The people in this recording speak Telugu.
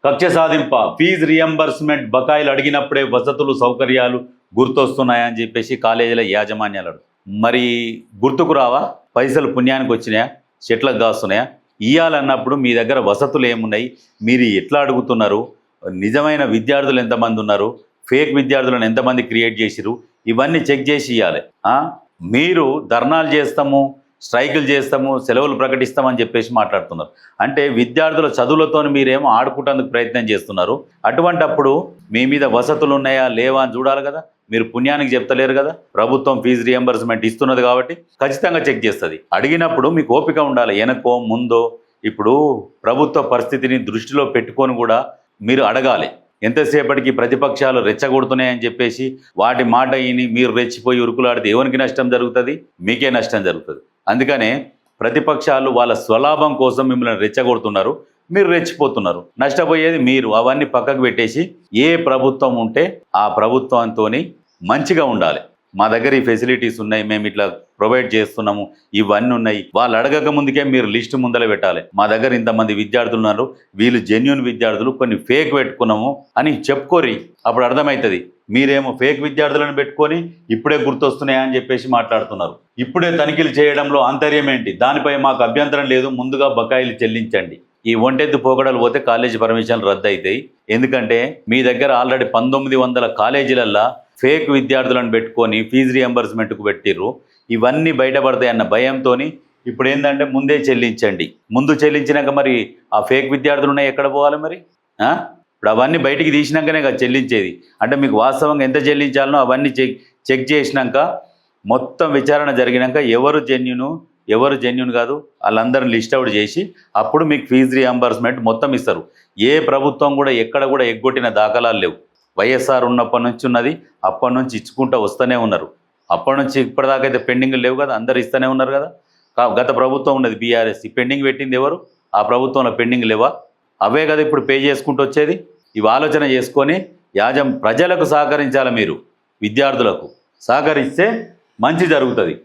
కక్ష సాధింప ఫీజు రియంబర్స్మెంట్ బకాయిలు అడిగినప్పుడే వసతులు సౌకర్యాలు గుర్తొస్తున్నాయని చెప్పేసి కాలేజీల యాజమాన్యాలు మరి గుర్తుకు రావా? పైసలు పుణ్యానికి వచ్చినాయా? చెట్లకు కాస్తున్నాయా? ఇయ్యాలన్నప్పుడు మీ దగ్గర వసతులు ఏమున్నాయి? మీరు ఎట్లా అడుగుతున్నారు? నిజమైన విద్యార్థులు ఎంతమంది ఉన్నారు? ఫేక్ విద్యార్థులను ఎంతమంది క్రియేట్ చేసిరు? ఇవన్నీ చెక్ చేసి ఇవ్వాలి. మీరు ధర్నాలు చేస్తాము, స్ట్రైకులు చేస్తాము, సెలవులు ప్రకటిస్తామని చెప్పేసి మాట్లాడుతున్నారు. అంటే విద్యార్థుల చదువులతో మీరేమో ఆడుకుంటేందుకు ప్రయత్నం చేస్తున్నారు. అటువంటప్పుడు మీ మీద వసతులు ఉన్నాయా లేవా అని చూడాలి కదా. మీరు పుణ్యానికి చెప్తలేరు కదా. ప్రభుత్వం ఫీజు రియంబర్స్మెంట్ ఇస్తున్నది కాబట్టి ఖచ్చితంగా చెక్ చేస్తుంది. అడిగినప్పుడు మీకు ఓపిక ఉండాలి. వెనకో ముందో ఇప్పుడు ప్రభుత్వ పరిస్థితిని దృష్టిలో పెట్టుకొని కూడా మీరు అడగాలి. ఎంతసేపటికి ప్రతిపక్షాలు రెచ్చగొడుతున్నాయని చెప్పేసి వాటి మాట విని మీరు రెచ్చిపోయి ఉరుకులాడితే ఎవరికి నష్టం జరుగుతుంది? మీకే నష్టం జరుగుతుంది. అందుకనే ప్రతిపక్షాలు వాళ్ళ స్వలాభం కోసం మిమ్మల్ని రెచ్చగొడుతున్నారు, మీరు రెచ్చిపోతున్నారు. నష్టపోయేది మీరు. అవన్నీ పక్కకు పెట్టేసి ఏ ప్రభుత్వం ఉంటే ఆ ప్రభుత్వంతో మంచిగా ఉండాలి. మా దగ్గర ఈ ఫెసిలిటీస్ ఉన్నాయి, మేము ఇట్లా ప్రొవైడ్ చేస్తున్నాము, ఇవన్నీ ఉన్నాయి. వాళ్ళు అడగక ముందుకే మీరు లిస్టు ముందర పెట్టాలి. మా దగ్గర ఇంతమంది విద్యార్థులు ఉన్నారు, వీళ్ళు జెన్యూన్ విద్యార్థులు, కొన్ని ఫేక్ పెట్టుకున్నాము అని చెప్పుకోరి. అప్పుడు అర్థమవుతుంది. మీరేమో ఫేక్ విద్యార్థులను పెట్టుకొని ఇప్పుడే గుర్తొస్తున్నాయని చెప్పేసి మాట్లాడుతున్నారు. ఇప్పుడే తనిఖీలు చేయడంలో ఆంతర్యం ఏంటి? దానిపై మాకు అభ్యంతరం లేదు, ముందుగా బకాయిలు చెల్లించండి. ఈ ఒంటెత్తు పోకడలు పోతే కాలేజీ పర్మిషన్లు రద్దు అవుతాయి. ఎందుకంటే మీ దగ్గర ఆల్రెడీ 1900 కాలేజీలల్లో ఫేక్ విద్యార్థులను పెట్టుకొని ఫీజు రియంబర్స్మెంట్కు పెట్టిర్రు. ఇవన్నీ బయటపడతాయి అన్న భయంతో ఇప్పుడు ఏంటంటే ముందే చెల్లించండి. ముందు చెల్లించినాక మరి ఆ ఫేక్ విద్యార్థులు ఉన్నాయి ఎక్కడ పోవాలి మరి? ఇప్పుడు అవన్నీ బయటికి తీసినాకనే కదా చెల్లించేది. అంటే మీకు వాస్తవంగా ఎంత చెల్లించాలనో అవన్నీ చెక్ చేసినాక మొత్తం విచారణ జరిగినాక ఎవరు జెన్యూన్ కాదు వాళ్ళందరిని లిస్ట్ అవుట్ చేసి అప్పుడు మీకు ఫీజు రియంబర్స్మెంట్ మొత్తం ఇస్తారు. ఏ ప్రభుత్వం కూడా ఎక్కడ కూడా ఎగ్గొట్టిన దాఖలాలు లేవు. వైఎస్ఆర్ ఉన్నప్పటి నుంచి ఉన్నది, అప్పటి నుంచి ఇచ్చుకుంటూ వస్తూనే ఉన్నారు. అప్పటి నుంచి ఇప్పటిదాకా అయితే పెండింగ్ లేవు కదా, అందరు ఇస్తూనే ఉన్నారు కదా. గత ప్రభుత్వం ఉన్నది బీఆర్ఎస్, ఈ పెండింగ్ పెట్టింది ఎవరు? ఆ ప్రభుత్వంలో పెండింగ్ లేవా? అవే కదా ఇప్పుడు పే చేసుకుంటూ వచ్చేది. ఇవి ఆలోచన చేసుకొని ప్రజలకు సహకరించాలి. మీరు విద్యార్థులకు సహకరిస్తే మంచి జరుగుతుంది.